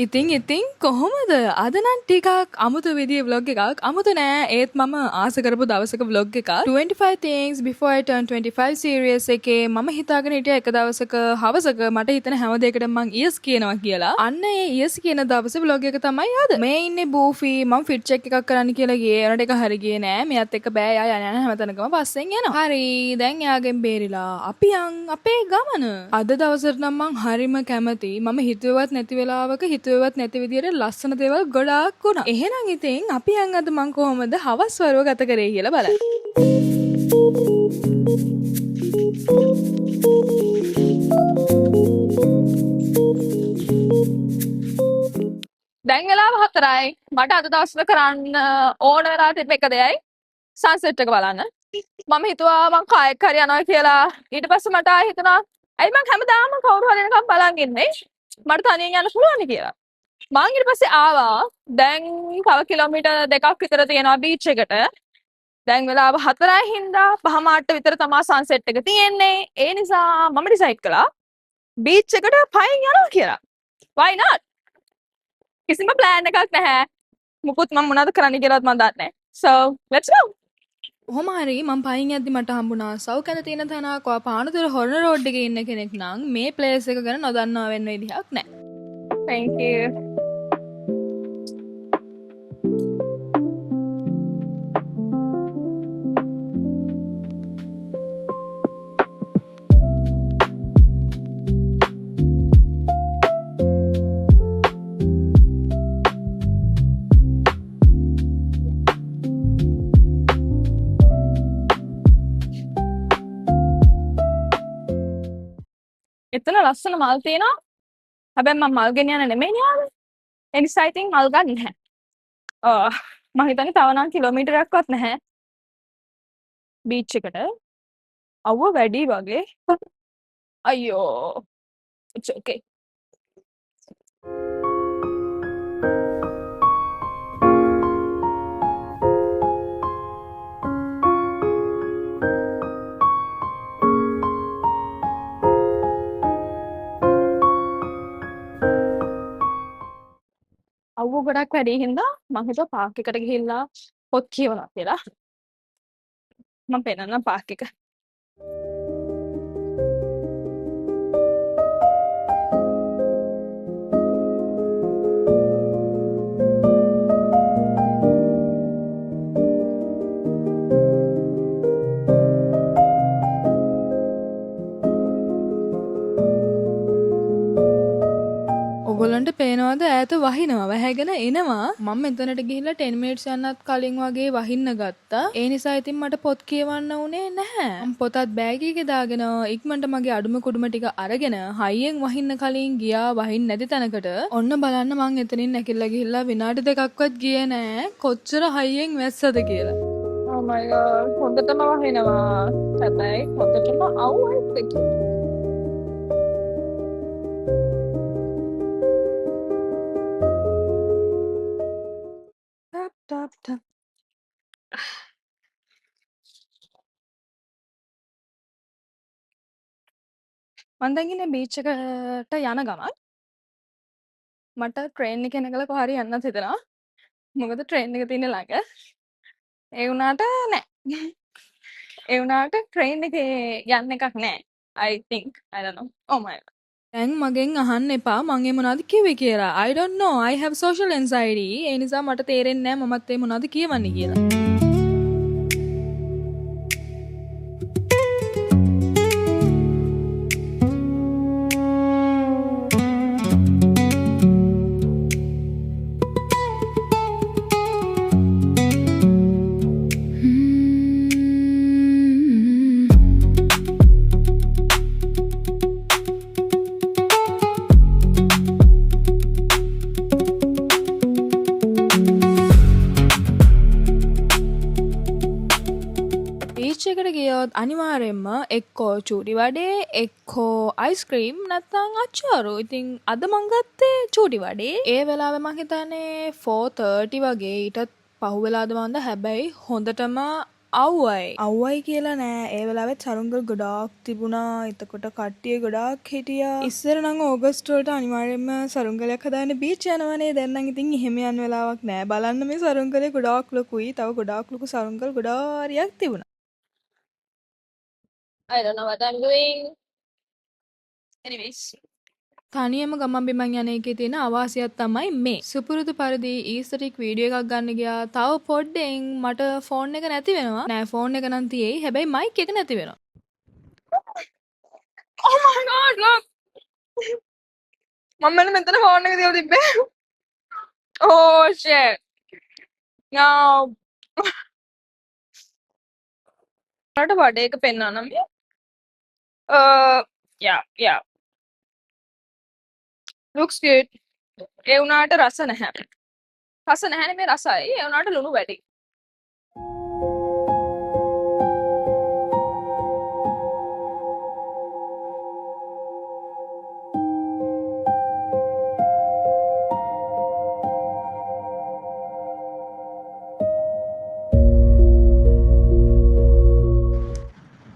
ඉතින් කොහොමද අද නම් ටිකක් අමුතු විදිහේ vlog එකක් අමුතු නෑ ඒත් මම ආස කරපු දවසක vlog එකක් 25 things before I turn 25 series එකේ මම හිතාගෙන හිටියා එක දවසක හවසක මට හිතෙන හැම දෙයකටම මං yes කියනවා කියලා අන්න ඒ yes කියන දවසේ vlog එක තමයි අද මේ ඉන්නේ බූෆි මම fit check එකක් කරන්න කියලා ගියේ ඒනට එක හරි ගියේ නෑ මෙයත් එක්ක බෑ යා යන හැමතැනකම පස්සෙන් යනවා හරි දැන් යාගෙන් බේරිලා අපි යන් අපේ ගමන අද දවසට නම් මං හරිම කැමති මම හිතුවවත් නැති වෙලාවක හිතුවවත් නැති විදියට ලස්සන දේවල් ගොඩාක් වුණා. එහෙනම් ඉතින් අපි යන් අද මං කොහොමද හවස් වරුව ගත කරේ කියලා බලන්න. දැන් වෙලාව 4යි. මට අද දවසට කරන්න ඕන වෙලා තිබ්බ එක දෙයයි සන්සෙට් එක බලන්න. මම හිතුවා මං කායක් හරි යනවා කියලා. ඊට පස්සේ මට ආයෙ හිතුණා ඇයි මං හැමදාම කවුරු හරි එනකම් බලන් ඉන්නේ. මට තනියෙන් යන්න පුළුවන් කියලා. මං ඊට පස්සේ ආවා. දැන් තව කිලෝමීටර් 2ක් විතර තියෙනවා බීච් එකට. දැන් වෙලාව 4යි හින්දා 5:00 විතර තමයි සන්සෙට් එක තියෙන්නේ. ඒ නිසා මම ඩිසයිඩ් කළා බීච් එකට පයින් යනවා කියලා. why not? කිසිම ප්ලෑන් එකක් නැහැ. මුකුත් මම මොනවද කරන්න කියලාවත් මම දන්නේ නැහැ. So let's go. කොහොම හරි මම පයින් යද්දි මට හම්බුණා සව් කැඳ තියෙන තැනක පානතුර හොරන රෝඩ් එකේ ඉන්න කෙනෙක් නම් මේ ප්ලේස් එක ගැන නොදන්නවා වෙන්න විදිහක් නැහැ. Thank you. එතන ලස්සන මල් තියෙනවා. හැබැයි මම මල් ගෙන යන්න නෙමෙයි යාළුවා. ඒ නිසා ඉතින් මල් ගන්න නැහැ. මම හිතන්නේ තව නම් කිලෝමීටරයක්වත් නැහැ බීච් එකට. අවුව වැඩි වගේ. අයියෝ. It's okay. අවුව ගොඩක් වැඩි හින්දා මම හිතුවා පාක් එකට ගිහිල්ලා පොත් කියවනවා කියලා. මම පෙන්නන්න පාක් එක. ඔයගොල්ලන්ට පේනවද ඈත වහිනවා වැහැගෙන එනවා මම මෙතනට ගිහිල්ලා 10 minutes යන්නත් කලින් වගේ වහින්න ගත්තා ඒ නිසා ඉතින් මට පොත් කියවන්න උනේ නැහැ මම පොතත් බෑග් එකේ දාගෙන ඉක්මනට මගේ අඩුම කුඩුම ටික අරගෙන හයියෙන් වහින්න කලින් ගියා වහින්න නැති තැනකට ඔන්න බලන්න මං එතනින් නැකිලා ගිහිල්ලා විනාඩි දෙකක්වත් ගියේ නෑ කොච්චර හයියෙන් වැස්සද කියලා Oh my god. හොඳටම වහිනවා. හැබැයි හොඳටම අවුයි දෙකේ. ටප් ටප් මම දැන් ඉන්නේ බීච් එකට යන ගමන් මට ට්‍රේන් එකේ නැගලා කොහරි යන්නත් හිතෙනවා. මොකද ට්‍රේන් එක තියෙන්නේ ළඟ. ඒ වුණාට නෑ. ඒ වුණාට ට්‍රේන් එකේ යන්න එකක් නෑ. I think. I don't know. Oh my god. දැන් මගෙන් අහන්න එපා මං ඒ මොනවද කිව්වේ කියලා. I don't know. I have social anxiety. ඒ නිසා මට තේරෙන්නේ නැහැ මමත් ඒ මොනවද කියවන්නේ කියලා. බීච් එකට ගියොත් අනිවාර්යෙන්ම එක්කෝ චූටි වඩේ එක්කෝ අයිස්ක්‍රීම් නැත්නම් අච්චාරු. ඉතින් අද මං ගත්තේ චූටි වඩේ. ඒ වෙලාවේ මං හිතන්නේ 4:30 වගේ ඊටත් පහුවෙලාද මන්ද හැබැයි හොඳටම අව්වයි කියලා නෑ. ඒ වෙලාවෙත් සරුංගල් ගොඩාක් තිබුණා. එතකොට කට්ටිය ගොඩාක් හිටියා. ඉස්සර නම් ඕගස්ට් වලට අනිවාර්යෙන්ම සරුංගලයක් හදාන්න බීච් යනවනේ. දැන් නම් ඉතින් එහෙම යන වෙලාවක් නෑ. බලන්න මේ සරුංගලේ ගොඩාක් ලොකුයි. තව ගොඩාක් ලොකු සරුංගල් ගොඩාරියක් තිබුණා. I don't know what I'm doing. Anyways. තනියම ගමන් බිමන් යන එකේ තියෙන අවාසියක් තමයි මේ. සුපුරුදු පරිදි ඊස්ටරික් වීඩියෝ එකක් ගන්න ගියා. තව පොඩ්ඩෙන් මට ෆෝන් එක නැති වෙනවා. නෑ ෆෝන් එක නම් තියෙයි. හැබැයි මයික් එක නැති වෙනවා. Oh my god, look! මම මෙතන ෆෝන් එක තියලා තිබ්බේ. Oh shit. No. මට බඩ එක පෙන්වන්නම්. Yeah. Looks good. ඒ වුණාට රස නැහැ. රස නැහැනේ මේ රසයි. ඒ වුණාට ලුණු වැඩි.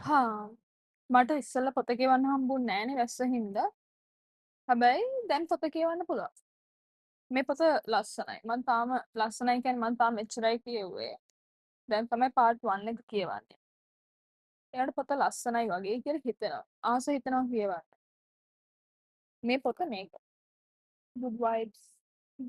හා මට ඉස්සෙල්ලා පොත කියවන්න හම්බුන්නේ නෑනේ වැස්ස හින්දා. හැබැයි දැන් පොත කියවන්න පුළුවන්. මේ පොත ලස්සනයි. මං තාම ලස්සනයි කියන්නේ මං තාම එච්චරයි කියෙව්වේ. දැන් තමයි part 1 එක කියවන්නේ. එයාට පොත ලස්සනයි වගේ කියලා හිතෙනවා. ආස හිතෙනවා කියවන්න. මේ පොත මේක. Good vibes.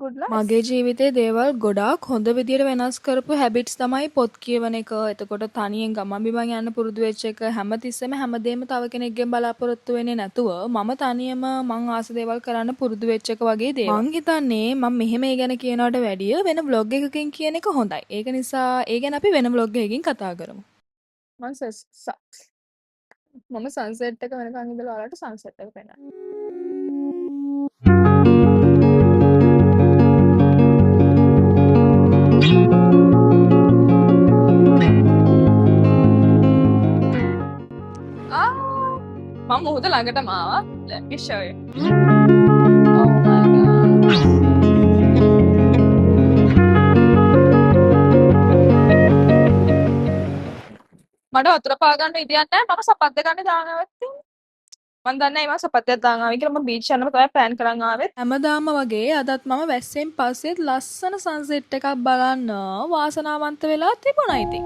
Good life. මගේ ජීවිතේ දේවල් ගොඩාක් හොඳ විදියට වෙනස් කරපු හැබිට්ස් තමයි පොත් කියවන එක. එතකොට තනියෙන් ගමන් බිමන් යන්න පුරුදු වෙච්ච එක. හැමතිස්සෙම හැමදේම තව කෙනෙක්ගෙන් බලාපොරොත්තු වෙන්නේ නැතුව මම තනියම මං ආස දේවල් කරන්න පුරුදු වෙච්ච එක වගේ දේවල්. මං හිතන්නේ මම මෙහෙම ඒ ගැන කියනවට වැඩිය වෙන vlog එකකින් කියන එක හොඳයි. ඒක නිසා ඒ ගැන අපි වෙන vlog එකකින් කතා කරමු. මම සන්සෙට් එක වෙනකන් ඉඳලා ඔයාලට සන්සෙට් එක පෙන්නන්න. මම මුහුද ළඟටම ආවා. Let me show you. Oh my god. මට වතුර පා ගන්න විදියක් නැහැ. මම සපත්ත ගන්න දාන අවස්ථේ. මම දන්නේ මම සපත්තයක් දාන් ආවේ කියලා. මම බීච් යන්නම තමයි ප්ලෑන් කරන් ආවේ. හැමදාම වගේ අදත් මම වැස්සෙන් පස්සෙත් ලස්සන සන්සෙට් එකක් බලන්න වාසනාවන්ත වෙලා තිබුණා ඉතින්.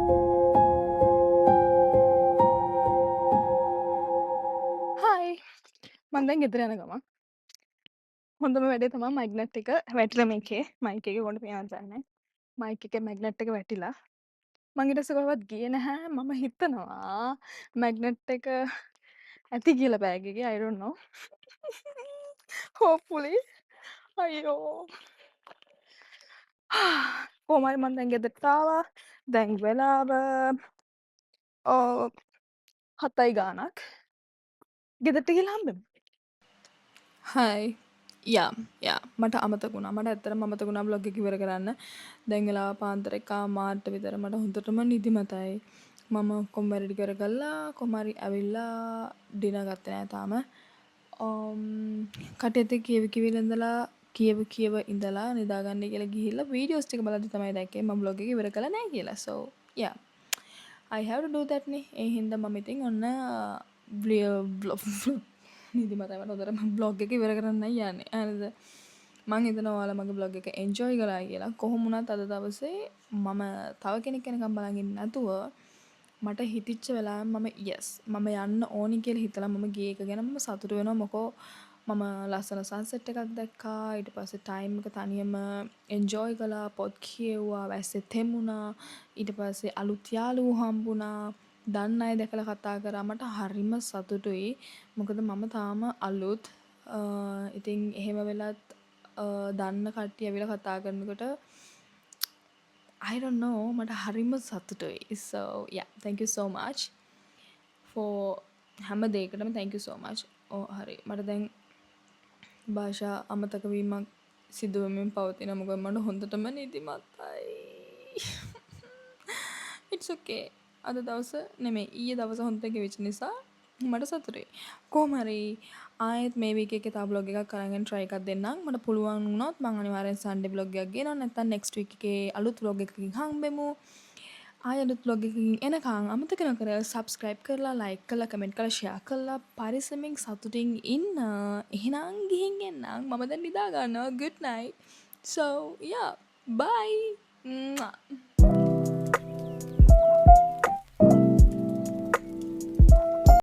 හායි. මම දැන් ගෙදර යන ගමන්. හොඳම වැඩේ තමයි මැග්නට් එක වැටිලා මේකේ. මයික් එකේ කොහොමද පේනවද දන්නේ. මයික් එකේ මැග්නට් එක වැටිලා. මං ඊට පස්සේ කොහෙවත් ගියේ නැහැ. මම හිතනවා මැග්නට් එක ඇති කියලා බෑග් එකේ. I don't know. Hopefully. අයියෝ. කොහොම හරි මං දැන් ගෙදරට ආවා. දැන් වෙලාව 7යි ගානක්. ගෙදරට ගිහලා හම්බෙමු. හයි. යා මට අමතක වුණා. මට ඇත්තටම අමතක වුණා vlog එක ඉවර කරන්න. දැන් වෙලාව පාන්දර 1:00 විතර. මට හොඳටම නිදිමතයි. මම ඔක්කොම වැඩ කරගල්ලා කොහොම හරි ඇවිල්ලා ඩිනර් ගත්තේ නෑ තාම. කටේත් කියව ඉඳලා නිදාගන්න කියලා ගිහිල්ලා වීඩියෝස් ටික බලද්දි තමයි දැක්කේ මම vlog එක ඉවර කළා නෑ කියලා. So yeah. I have to do that නේ. ඒ හින්දා මම ඉතින් ඔන්න නිදිමතයි මට හොඳටම vlog එක ඉවර කරන්නයි යන්නේ. හරිද? මං හිතනවා ඔයාලා මගේ vlog එක enjoy කළා කියලා. කොහොම වුණත් අද දවසේ මම තව කෙනෙක් එනකම් බලන් ඉන්නේ නැතුව මට හිතිච්ච වෙලාවෙම මම යන්න ඕනි කියලා හිතලා මම ගියේ එක ගැන මම සතුටු වෙනවා. මොකෝ මම ලස්සන සන්සෙට් එකක් දැක්කා. ඊට පස්සේ ටයිම් එක තනියම එන්ජොයි කළා. පොත් කියෙව්වා. වැස්සේ තෙමුණා. ඊට පස්සේ අලුත් යාළුවෝ හම්බුණා. දන්න අය දැකලා කතා කරා. මට හරිම සතුටුයි. මොකද මම තාම අලුත්. ඉතින් එහෙම වෙලත් දන්න කට්ටිය ඇවිල්ලා කතා කරනකොට I don't know මට හරිම සතුටුයි. So yeah, thank you so much for හැම දෙයකටම thank you so much. හරි මට දැන් භාෂා අමතක වීමක් සිදු වෙමින් පවතින මොකද මට හොඳටම නිදිමතයි. It's okay. අද දවස නෙමෙයි ඊයේ දවස හොඳට ගෙවිච්ච නිසා මට සතුටුයි. කොහොම හරි ආයෙත් මේ වීක් එකේ තව vlog එකක් කරගෙන try එකක් දෙන්නම්. මට පුළුවන් වුණොත් මම අනිවාර්යෙන් Sunday vlog එකක් ගේනවා. නැත්නම් next week එකේ අලුත් vlog එකකින් හම්බෙමු. ආය අලුත් vlog එකකින් එනකන් අමතක නොකර subscribe කරලා like කරලා comment කරලා share කරලා පරිස්සමෙන් සතුටින් ඉන්න. එහෙනම් ගිහින් එන්නම්. මම දැන් නිදා ගන්නවා. good night. So yeah, bye. Mwah.